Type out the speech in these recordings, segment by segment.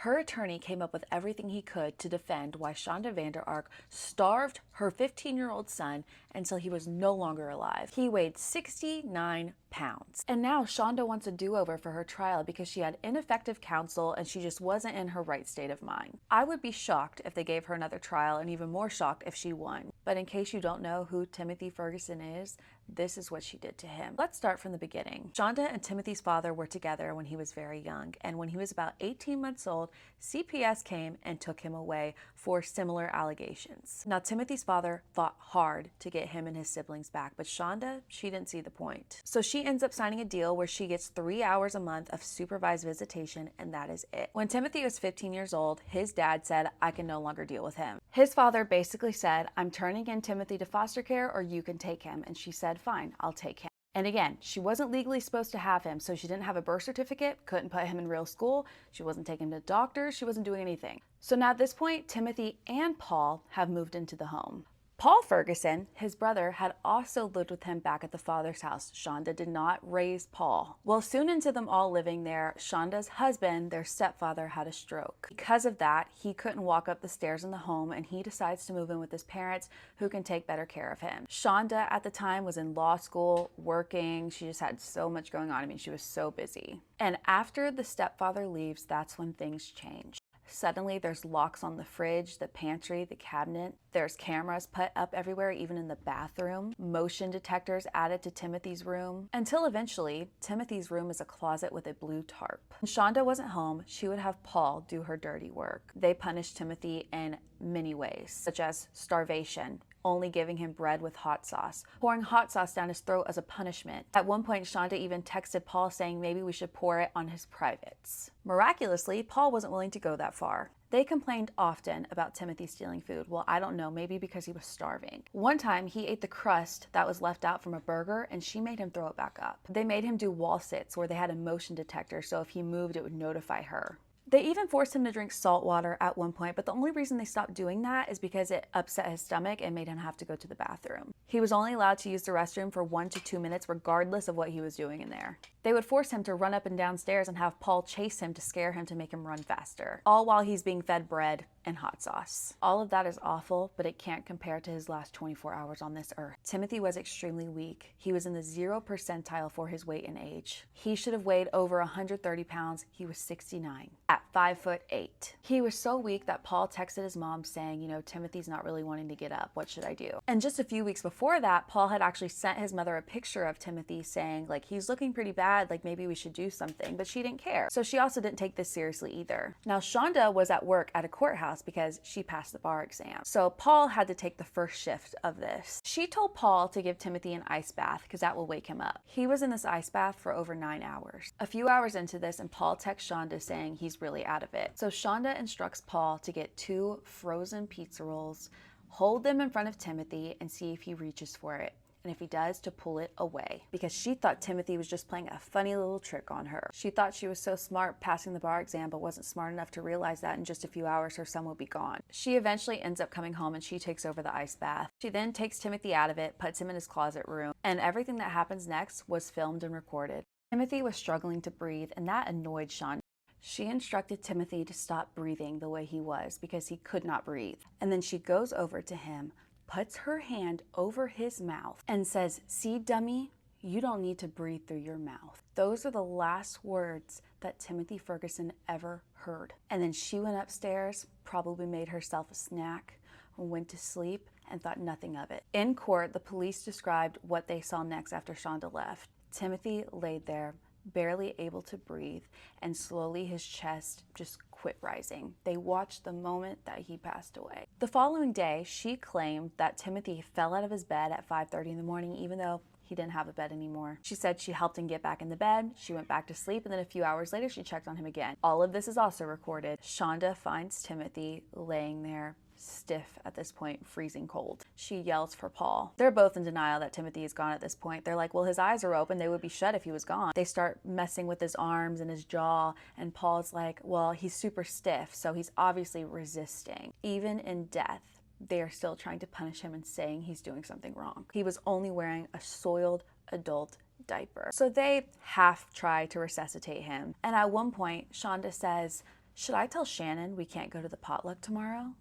Her attorney came up with everything he could to defend why Shanda Vander Ark starved her 15-year-old son until he was no longer alive. He weighed 69 pounds. And now Shanda wants a do-over for her trial because she had ineffective counsel and she just wasn't in her right state of mind. I would be shocked if they gave her another trial, and even more shocked if she won. But in case you don't know who Timothy Ferguson is, this is what she did to him. Let's start from the beginning. Shanda and Timothy's father were together when he was very young, and when he was about 18 months old, CPS came and took him away for similar allegations. Now, Timothy's father fought hard to get him and his siblings back, but Shanda, she didn't see the point. So she ends up signing a deal where she gets 3 hours a month of supervised visitation, and that is it. When Timothy was 15 years old, his dad said, I can no longer deal with him. His father basically said, I'm turning in Timothy to foster care or you can take him. And she said, fine, I'll take him. And again, she wasn't legally supposed to have him, so she didn't have a birth certificate, couldn't put him in real school, she wasn't taking him to doctors, she wasn't doing anything. So now at this point, Timothy and Paul have moved into the home. Paul Ferguson, his brother, had also lived with him back at the father's house. Shanda did not raise Paul. Well, soon into them all living there, Shanda's husband, their stepfather, had a stroke. Because of that, he couldn't walk up the stairs in the home, and he decides to move in with his parents who can take better care of him. Shanda at the time was in law school, working. She just had so much going on. I mean, she was so busy. And after the stepfather leaves, that's when things change. Suddenly there's locks on the fridge, the pantry, the cabinet. There's cameras put up everywhere, even in the bathroom. Motion detectors added to Timothy's room. Until eventually, Timothy's room is a closet with a blue tarp. When Shanda wasn't home, she would have Paul do her dirty work. They punished Timothy in many ways, such as starvation, only giving him bread with hot sauce, pouring hot sauce down his throat as a punishment. At one point, Shanda even texted Paul saying maybe we should pour it on his privates. Miraculously, Paul wasn't willing to go that far. They complained often about Timothy stealing food. Well, I don't know, maybe because he was starving. One time, he ate the crust that was left out from a burger, and she made him throw it back up. They made him do wall sits where they had a motion detector, so if he moved, it would notify her. They even forced him to drink salt water at one point, but the only reason they stopped doing that is because it upset his stomach and made him have to go to the bathroom. He was only allowed to use the restroom for 1 to 2 minutes, regardless of what he was doing in there. They would force him to run up and down stairs and have Paul chase him to scare him to make him run faster, all while he's being fed bread and hot sauce. All of that is awful, but it can't compare to his last 24 hours on this earth. Timothy was extremely weak. He was in the 0th percentile for his weight and age. He should have weighed over 130 pounds. He was 69 at 5'8". He was so weak that Paul texted his mom saying, you know, Timothy's not really wanting to get up. What should I do? And just a few weeks before that, Paul had actually sent his mother a picture of Timothy saying, like, he's looking pretty bad, like maybe we should do something, but she didn't care. So she also didn't take this seriously either. Now, Shanda was at work at a courthouse because she passed the bar exam. So Paul had to take the first shift of this. She told Paul to give Timothy an ice bath because that will wake him up. He was in this ice bath for over 9 hours. A few hours into this, and Paul texts Shanda saying he's really out of it. So Shanda instructs Paul to get 2 frozen pizza rolls, hold them in front of Timothy, and see if he reaches for it. And if he does, to pull it away, because she thought Timothy was just playing a funny little trick on her. She thought she was so smart passing the bar exam, but wasn't smart enough to realize that in just a few hours her son would be gone. She eventually ends up coming home and she takes over the ice bath. She then takes Timothy out of it, puts him in his closet room, and everything that happens next was filmed and recorded. Timothy was struggling to breathe, and that annoyed Shanda. She instructed Timothy to stop breathing the way he was because he could not breathe. And then she goes over to him, puts her hand over his mouth, and says, "See, dummy, you don't need to breathe through your mouth." Those are the last words that Timothy Ferguson ever heard. And then she went upstairs, probably made herself a snack, went to sleep, and thought nothing of it. In court, the police described what they saw next after Shanda left. Timothy laid there, barely able to breathe, and slowly his chest just quit rising. They watched the moment that he passed away. The following day, she claimed that Timothy fell out of his bed at 5:30 in the morning, even though he didn't have a bed anymore. She said she helped him get back in the bed, she went back to sleep, and then a few hours later, she checked on him again. All of this is also recorded. Shanda finds Timothy laying there, stiff at this point, freezing cold. She yells for Paul. They're both in denial that Timothy is gone at this point. They're like, well, his eyes are open. They would be shut if he was gone. They start messing with his arms and his jaw, and Paul's like, well, he's super stiff, so he's obviously resisting. Even in death, they are still trying to punish him and saying he's doing something wrong. He was only wearing a soiled adult diaper. So they half try to resuscitate him. And at one point, Shanda says, should I tell Shannon we can't go to the potluck tomorrow?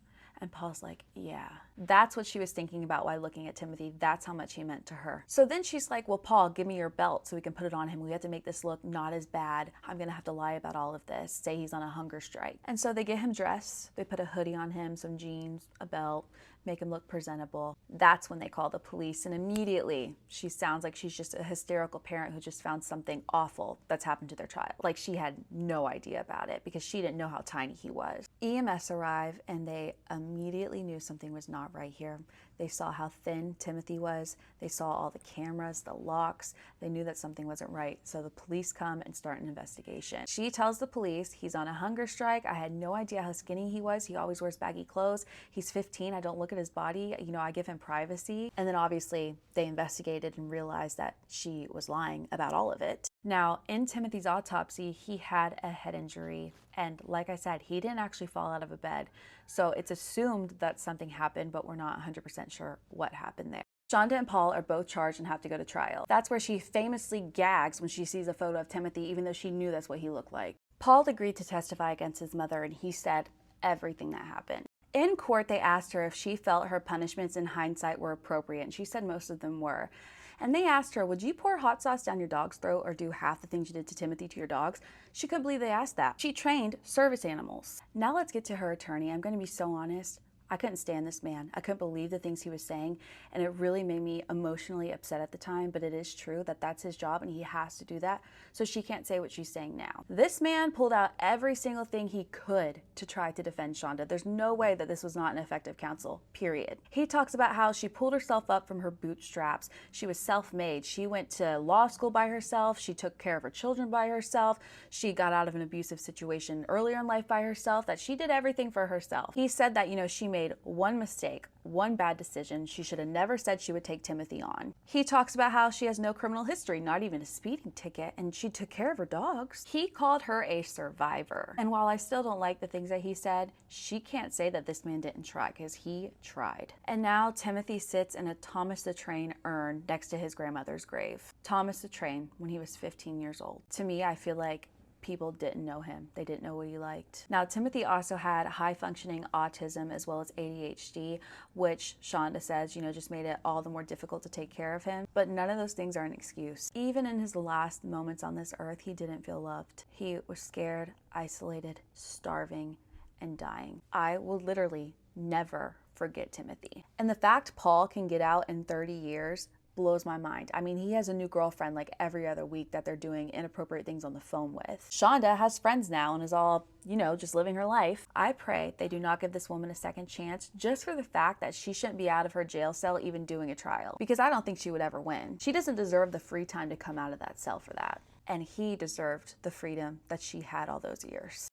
And Paul's like, yeah. That's what she was thinking about while looking at Timothy. That's how much he meant to her. So then she's like, well, Paul, give me your belt so we can put it on him. We have to make this look not as bad. I'm going to have to lie about all of this, say he's on a hunger strike. And so they get him dressed. They put a hoodie on him, some jeans, a belt, make him look presentable. That's when they call the police. And immediately she sounds like she's just a hysterical parent who just found something awful that's happened to their child. Like she had no idea about it because she didn't know how tiny he was. EMS arrived and they immediately knew something was not right here. They saw how thin Timothy was. They saw all the cameras, the locks. They knew that something wasn't right. So the police come and start an investigation. She tells the police he's on a hunger strike. I had no idea how skinny he was. He always wears baggy clothes. He's 15. I don't look at his body. You know, I give him privacy. And then obviously they investigated and realized that she was lying about all of it. Now, in Timothy's autopsy, he had a head injury. And like I said, he didn't actually fall out of a bed. So it's assumed that something happened, but we're not 100% sure what happened there. Shanda and Paul are both charged and have to go to trial. That's where she famously gags when she sees a photo of Timothy, even though she knew that's what he looked like. Paul agreed to testify against his mother, and he said everything that happened. In court, they asked her if she felt her punishments in hindsight were appropriate, and she said most of them were. And they asked her, would you pour hot sauce down your dog's throat or do half the things you did to Timothy to your dogs? She couldn't believe they asked that. She trained service animals. Now let's get to her attorney. I'm going to be so honest. I couldn't stand this man. I couldn't believe the things he was saying, and it really made me emotionally upset at the time, but it is true that that's his job and he has to do that, so she can't say what she's saying now. This man pulled out every single thing he could to try to defend Shanda. There's no way that this was not an effective counsel, period. He talks about how she pulled herself up from her bootstraps. She was self-made. She went to law school by herself. She took care of her children by herself. She got out of an abusive situation earlier in life by herself, that she did everything for herself. He said that, you know, she made one mistake, one bad decision. She should have never said she would take Timothy on. He talks about how she has no criminal history, not even a speeding ticket, and she took care of her dogs. He called her a survivor. And while I still don't like the things that he said, she can't say that this man didn't try, because he tried. And now Timothy sits in a Thomas the Train urn next to his grandmother's grave. Thomas the Train, when he was 15 years old. To me, I feel like people didn't know him. They didn't know what he liked. Now, Timothy also had high-functioning autism as well as ADHD, which Shanda says, you know, just made it all the more difficult to take care of him. But none of those things are an excuse. Even in his last moments on this earth, he didn't feel loved. He was scared, isolated, starving, and dying. I will literally never forget Timothy. And the fact Paul can get out in 30 years blows my mind. I mean, he has a new girlfriend like every other week that they're doing inappropriate things on the phone with. Shanda has friends now and is all, you know, just living her life. I pray they do not give this woman a second chance just for the fact that she shouldn't be out of her jail cell even doing a trial, because I don't think she would ever win. She doesn't deserve the free time to come out of that cell for that. And he deserved the freedom that she had all those years.